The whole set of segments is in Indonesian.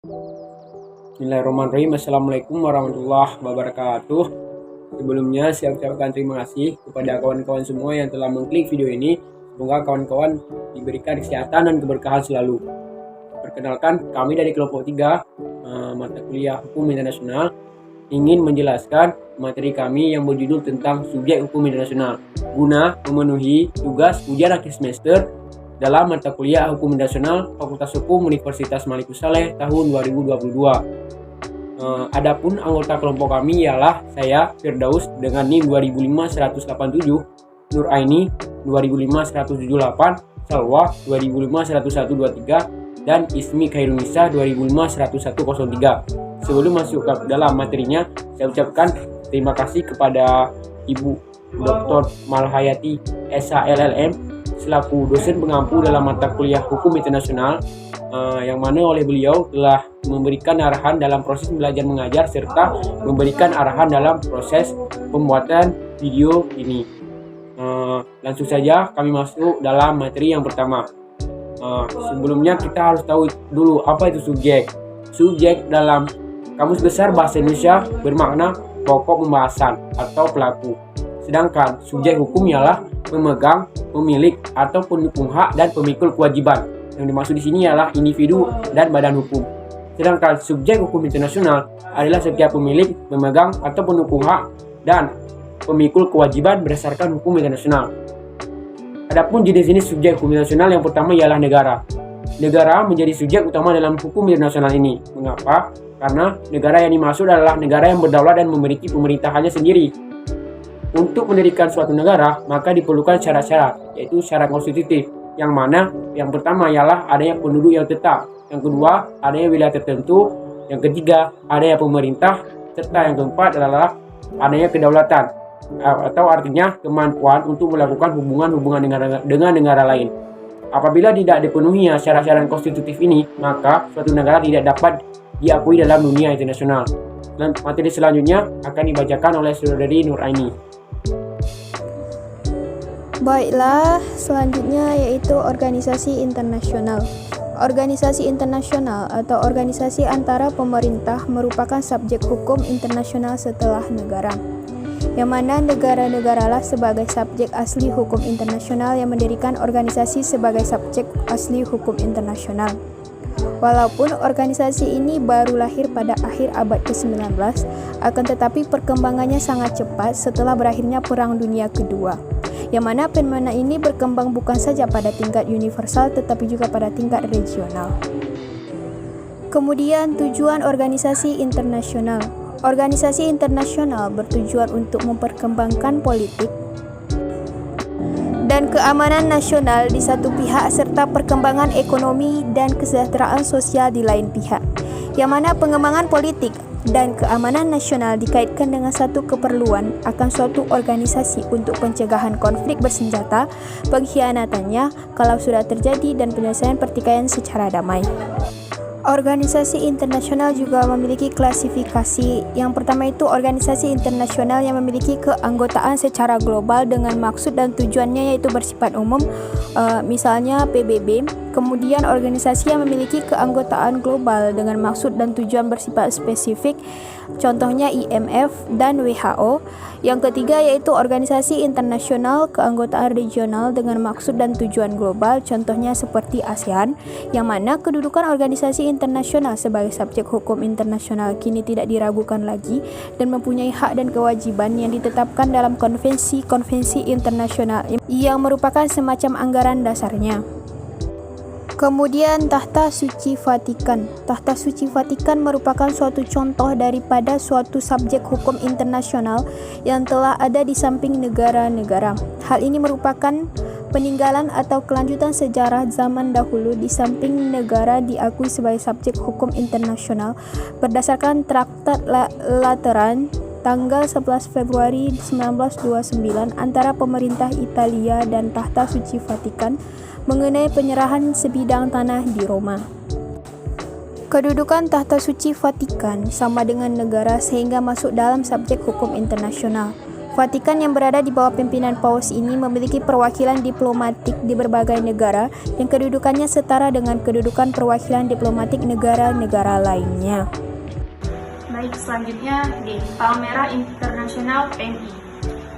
Bismillahirrahmanirrahim. Assalamualaikum warahmatullahi wabarakatuh. Sebelumnya saya ucapkan terima kasih kepada kawan-kawan semua yang telah mengklik video ini. Semoga kawan-kawan diberikan kesehatan dan keberkahan selalu. Perkenalkan, kami dari kelompok 3 mata kuliah Hukum Internasional ingin menjelaskan materi kami yang berjudul tentang subjek hukum internasional guna memenuhi tugas ujian akhir semester dalam mata kuliah Hukum Internasional Fakultas Hukum Universitas Maliku Saleh tahun 2022. Adapun anggota kelompok kami ialah saya Firdaus dengan NIM 25187, Nur Aini 25178, Salwa 2501123, dan Ismi Khairunisa 2501103. Sebelum masuk ke dalam materinya, saya ucapkan terima kasih kepada Ibu Dr. Malhayati SHLLM selaku dosen pengampu dalam mata kuliah Hukum Internasional, yang mana oleh beliau telah memberikan arahan dalam proses belajar mengajar serta memberikan arahan dalam proses pembuatan video ini. Langsung saja kami masuk dalam materi yang pertama. Sebelumnya kita harus tahu dulu apa itu subjek. Subjek dalam Kamus Besar Bahasa Indonesia bermakna pokok pembahasan atau pelaku. Sedangkan subjek hukum ialah pemegang, pemilik, atau pendukung hak dan pemikul kewajiban. Yang dimaksud di sini ialah individu dan badan hukum. Sedangkan subjek hukum internasional adalah setiap pemilik, pemegang, atau pendukung hak dan pemikul kewajiban berdasarkan hukum internasional. Adapun jenis-jenis subjek hukum internasional yang pertama ialah negara. Negara menjadi subjek utama dalam hukum internasional ini. Mengapa? Karena negara yang dimaksud adalah negara yang berdaulat dan memiliki pemerintahannya sendiri. Untuk mendirikan suatu negara, maka diperlukan syarat-syarat, yaitu syarat konstitutif, yang mana yang pertama ialah adanya penduduk yang tetap, yang kedua adanya wilayah tertentu, yang ketiga adanya pemerintah, serta yang keempat adalah adanya kedaulatan, atau artinya kemampuan untuk melakukan hubungan-hubungan dengan negara lain. Apabila tidak dipenuhi syarat-syarat konstitutif ini, maka suatu negara tidak dapat diakui dalam dunia internasional. Dan materi selanjutnya akan dibacakan oleh saudari Nur Aini. Baiklah, selanjutnya yaitu organisasi internasional. Organisasi internasional atau organisasi antara pemerintah merupakan subjek hukum internasional setelah negara, yang mana negara-negaralah sebagai subjek asli hukum internasional yang mendirikan organisasi sebagai subjek asli hukum internasional. Walaupun organisasi ini baru lahir pada akhir abad ke-19, akan tetapi perkembangannya sangat cepat setelah berakhirnya Perang Dunia Kedua, yang mana fenomena ini berkembang bukan saja pada tingkat universal tetapi juga pada tingkat regional. Kemudian tujuan organisasi internasional. Organisasi internasional bertujuan untuk memperkembangkan politik dan keamanan nasional di satu pihak serta perkembangan ekonomi dan kesejahteraan sosial di lain pihak, yang mana pengembangan politik dan keamanan nasional dikaitkan dengan satu keperluan akan suatu organisasi untuk pencegahan konflik bersenjata, pengkhianatannya kalau sudah terjadi, dan penyelesaian pertikaian secara damai. Organisasi internasional juga memiliki klasifikasi. Yang pertama itu organisasi internasional yang memiliki keanggotaan secara global dengan maksud dan tujuannya yaitu bersifat umum, misalnya PBB. Kemudian organisasi yang memiliki keanggotaan global dengan maksud dan tujuan bersifat spesifik, contohnya IMF dan WHO. Yang ketiga yaitu organisasi internasional keanggotaan regional dengan maksud dan tujuan global, contohnya seperti ASEAN, yang mana kedudukan organisasi internasional sebagai subjek hukum internasional kini tidak diragukan lagi dan mempunyai hak dan kewajiban yang ditetapkan dalam konvensi-konvensi internasional yang merupakan semacam anggaran dasarnya. Kemudian Tahta Suci Vatikan. Tahta Suci Vatikan merupakan suatu contoh daripada suatu subjek hukum internasional yang telah ada di samping negara-negara. Hal ini merupakan peninggalan atau kelanjutan sejarah zaman dahulu di samping negara diakui sebagai subjek hukum internasional berdasarkan Traktat Lateran tanggal 11 Februari 1929 antara pemerintah Italia dan Tahta Suci Vatikan mengenai penyerahan sebidang tanah di Roma. Kedudukan Tahta Suci Vatikan sama dengan negara sehingga masuk dalam subjek hukum internasional. Vatikan yang berada di bawah pimpinan Paus ini memiliki perwakilan diplomatik di berbagai negara dan kedudukannya setara dengan kedudukan perwakilan diplomatik negara-negara lainnya. Baik, selanjutnya di Palmera Internasional PMI.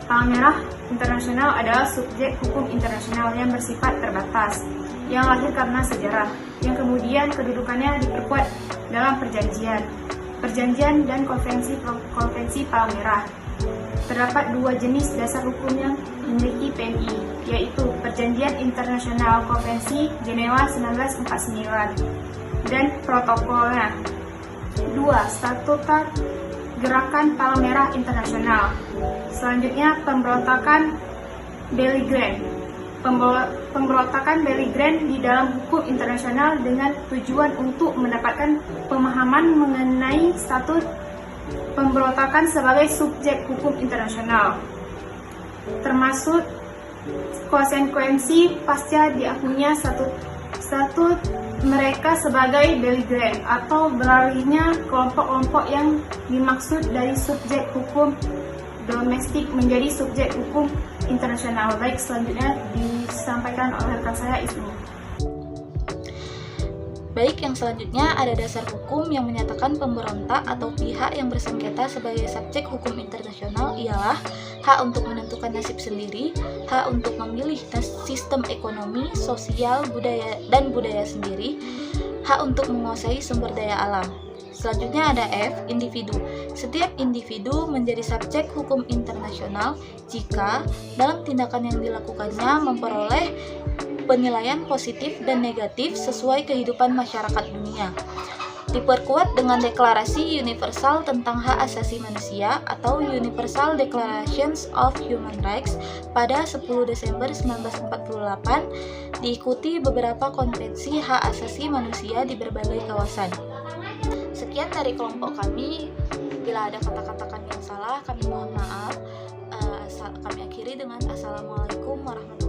Palmera Internasional adalah subjek hukum internasional yang bersifat terbatas, yang lahir karena sejarah, yang kemudian kedudukannya diperkuat dalam perjanjian dan konvensi Palmera. Terdapat dua jenis dasar hukum yang dimiliki PMI, yaitu Perjanjian Internasional Konvensi Jenewa 1949 dan protokolnya. 2. Statuta Gerakan Palmera Internasional. Selanjutnya, pemberontakan Belgrade. Pemberontakan Belgrade di dalam hukum internasional dengan tujuan untuk mendapatkan pemahaman mengenai status pemberontakan sebagai subjek hukum internasional, termasuk konsekuensi pasca diakuinya statut mereka sebagai Belgrade atau beralihnya kelompok-kelompok yang dimaksud dari subjek hukum domestik menjadi subjek hukum internasional. Baik, selanjutnya disampaikan oleh rekan saya Ismu. Baik, yang selanjutnya ada dasar hukum yang menyatakan pemberontak atau pihak yang bersengketa sebagai subjek hukum internasional ialah hak untuk menentukan nasib sendiri, hak untuk memilih sistem ekonomi, sosial, budaya sendiri, hak untuk menguasai sumber daya alam. Selanjutnya ada F, individu. Setiap individu menjadi subjek hukum internasional jika dalam tindakan yang dilakukannya memperoleh penilaian positif dan negatif sesuai kehidupan masyarakat dunia. Diperkuat dengan Deklarasi Universal tentang Hak Asasi Manusia atau Universal Declarations of Human Rights pada 10 Desember 1948, diikuti beberapa konvensi hak asasi manusia di berbagai kawasan. Sekian dari kelompok kami. Bila ada kata-kata kami yang salah, kami mohon maaf. Kami akhiri dengan Assalamualaikum warahmatullahi wabarakatuh.